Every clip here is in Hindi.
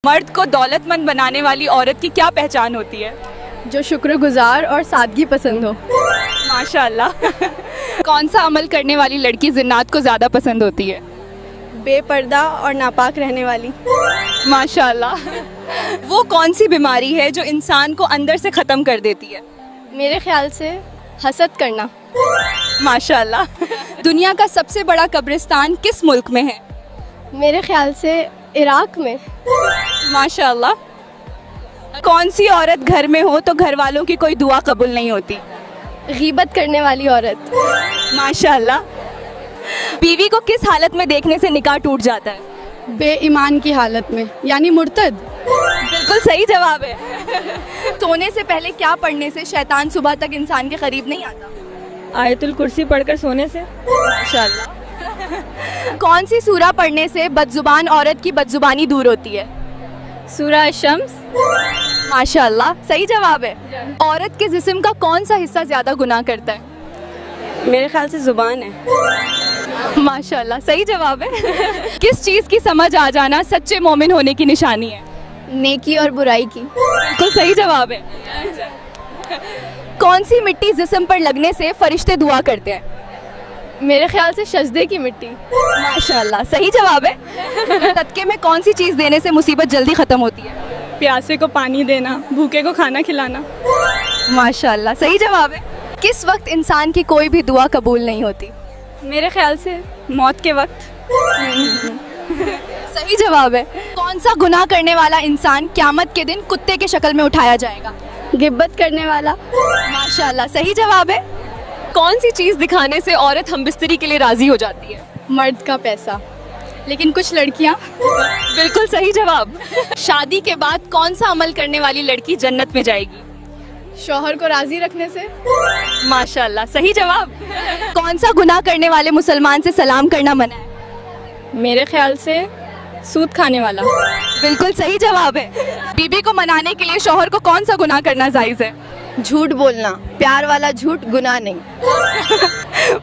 मर्द को दौलतमंद बनाने वाली औरत की क्या पहचान होती है? जो शुक्रगुजार और सादगी पसंद हो। माशाल्लाह। कौन सा अमल करने वाली लड़की जिन्नात को ज़्यादा पसंद होती है? बेपर्दा और नापाक रहने वाली। माशाल्लाह। वो कौन सी बीमारी है जो इंसान को अंदर से ख़त्म कर देती है? मेरे ख्याल से हसद करना। माशाल्लाह। दुनिया का सबसे बड़ा कब्रिस्तान किस मुल्क में है? मेरे ख्याल से इराक में। माशाल्लाह। कौन सी औरत घर में हो तो घर वालों की कोई दुआ कबूल नहीं होती? गीबत करने वाली औरत। माशाल्लाह। बीवी को किस हालत में देखने से निकाह टूट जाता है? बेईमान की हालत में, यानी मुर्तद। बिल्कुल सही जवाब है। सोने से पहले क्या पढ़ने से शैतान सुबह तक इंसान के करीब नहीं आता? आयतुल कुर्सी पढ़कर सोने से। माशाल्लाह। कौन सी सूरा पढ़ने से बदजुबान औरत की बदजुबानी दूर होती है? सूरह शम्स। माशाल्लाह, सही जवाब है। औरत के जिस्म का कौन सा हिस्सा ज्यादा गुनाह करता है? मेरे ख्याल से जुबान है। माशाल्लाह, सही जवाब है। किस चीज़ की समझ आ जाना सच्चे मोमिन होने की निशानी है? नेकी और बुराई की। बिल्कुल सही जवाब है। कौन सी मिट्टी जिस्म पर लगने से फरिश्ते दुआ करते हैं? मेरे ख्याल से सजदे की मिट्टी। माशाल्लाह, सही जवाब है। सदके में कौन सी चीज़ देने से मुसीबत जल्दी ख़त्म होती है? प्यासे को पानी देना, भूखे को खाना खिलाना। माशाल्लाह, सही जवाब है। किस वक्त इंसान की कोई भी दुआ कबूल नहीं होती? मेरे ख्याल से मौत के वक्त। सही जवाब है। कौन सा गुनाह करने वाला इंसान क़यामत के दिन कुत्ते के शक्ल में उठाया जाएगा? गिब्बत करने वाला। माशाल्लाह, सही जवाब है। कौन सी चीज़ दिखाने से औरत हमबिस्तरी के लिए राजी हो जाती है? मर्द का पैसा। लेकिन कुछ लड़कियां। बिल्कुल सही जवाब। शादी के बाद कौन सा अमल करने वाली लड़की जन्नत में जाएगी? शौहर को राजी रखने से। माशाल्लाह, सही जवाब। कौन सा गुनाह करने वाले मुसलमान से सलाम करना मना है? मेरे ख्याल से सूद खाने वाला। बिल्कुल सही जवाब है। बीबी को मनाने के लिए शौहर को कौन सा गुनाह करना जायज़ है? झूठ बोलना। प्यार वाला झूठ गुनाह नहीं।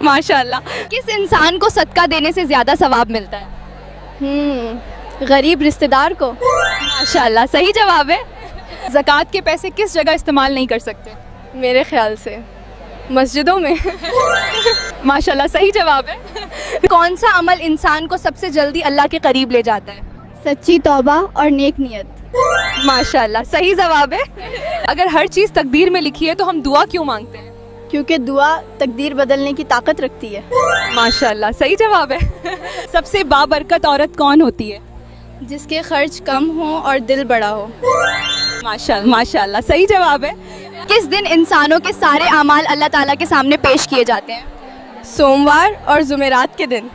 माशाल्लाह। किस इंसान को सदका देने से ज़्यादा सवाब मिलता है? गरीब रिश्तेदार को। माशाल्लाह, सही जवाब है। ज़कात के पैसे किस जगह इस्तेमाल नहीं कर सकते? मेरे ख्याल से मस्जिदों में। माशाल्लाह, सही जवाब है। कौन सा अमल इंसान को सबसे जल्दी अल्लाह के करीब ले जाता है? सच्ची तौबा और नेक नियत। माशाल्लाह, सही जवाब है। अगर हर चीज़ तकदीर में लिखी है तो हम दुआ क्यों मांगते हैं? क्योंकि दुआ तकदीर बदलने की ताकत रखती है। माशाल्लाह, सही जवाब है। सबसे बाबरकत औरत कौन होती है? जिसके खर्च कम हो और दिल बड़ा हो। माशाल्लाह, माशाल्लाह, सही जवाब है। किस दिन इंसानों के सारे आमाल अल्लाह ताला के सामने पेश किए जाते हैं? सोमवार और जुमेरात के दिन।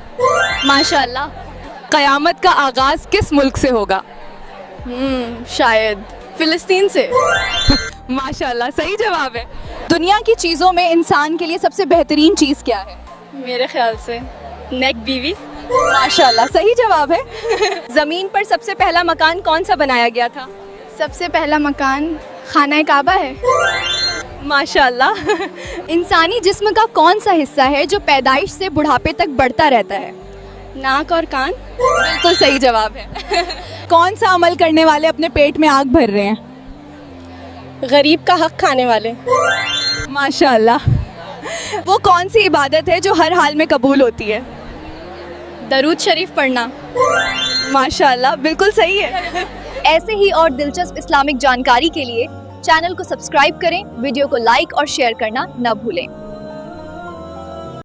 माशाल्लाह। क़यामत का आगाज़ किस मुल्क से होगा? शायद फिलिस्तीन से। माशाल्लाह, सही जवाब है। दुनिया की चीज़ों में इंसान के लिए सबसे बेहतरीन चीज़ क्या है? मेरे ख्याल से नेक बीवी। माशाल्लाह, सही जवाब है। ज़मीन पर सबसे पहला मकान कौन सा बनाया गया था? सबसे पहला मकान खाना काबा है। माशाल्लाह। इंसानी जिस्म का कौन सा हिस्सा है जो पैदाइश से बुढ़ापे तक बढ़ता रहता है? नाक और कान। बिल्कुल सही जवाब है। कौन सा अमल करने वाले अपने पेट में आग भर रहे हैं? गरीब का हक खाने वाले। माशाल्लाह। वो कौन सी इबादत है जो हर हाल में कबूल होती है? दरूद शरीफ पढ़ना। माशाल्लाह, बिल्कुल सही है। ऐसे ही और दिलचस्प इस्लामिक जानकारी के लिए चैनल को सब्सक्राइब करें, वीडियो को लाइक और शेयर करना न भूलें।